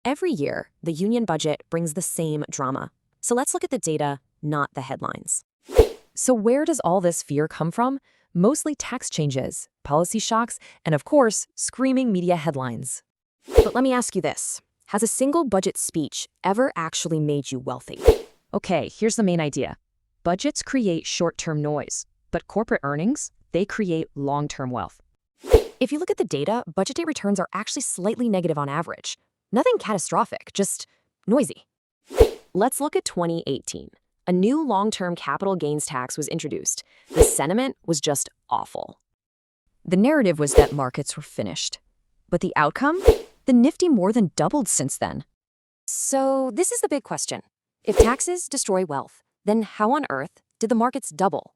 Every year, the union budget brings the same drama. So let's look at the data, not the headlines. So where does all this fear come from? Mostly tax changes, policy shocks, and of course, screaming media headlines. But let me ask you this. Has a single budget speech ever actually made you wealthy? Okay, here's the main idea. Budgets create short-term noise, but corporate earnings, they create long-term wealth. If you look at the data, budget day returns are actually slightly negative on average. Nothing catastrophic, just noisy. Let's look at 2018. A new long-term capital gains tax was introduced. The sentiment was just awful. The narrative was that markets were finished. But the outcome? The Nifty more than doubled since then. So this is the big question. If taxes destroy wealth, then how on earth did the markets double?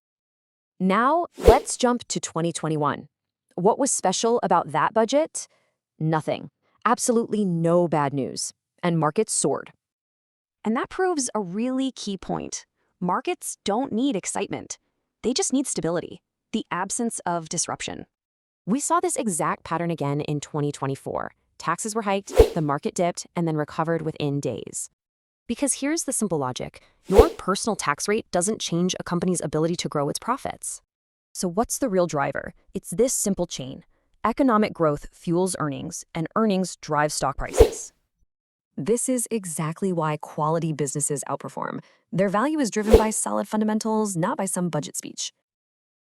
Now, let's jump to 2021. What was special about that budget? Nothing. Absolutely no bad news. And markets soared. And that proves a really key point. Markets don't need excitement. They just need stability, the absence of disruption. We saw this exact pattern again in 2024. Taxes were hiked, the market dipped, and then recovered within days. Because here's the simple logic. Your personal tax rate doesn't change a company's ability to grow its profits. So what's the real driver? It's this simple chain. Economic growth fuels earnings, and earnings drive stock prices. This is exactly why quality businesses outperform. Their value is driven by solid fundamentals, not by some budget speech.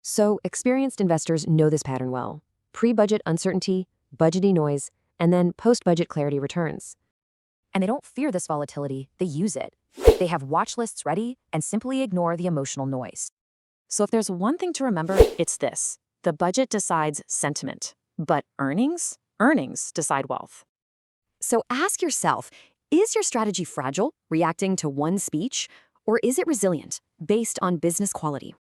So experienced investors know this pattern well. Pre-budget uncertainty, budgety noise, and then post-budget clarity returns. And they don't fear this volatility, they use it. They have watch lists ready and simply ignore the emotional noise. So if there's one thing to remember, it's this. The budget decides sentiment, but earnings decide wealth. So ask yourself, is your strategy fragile, reacting to one speech, or is it resilient, based on business quality?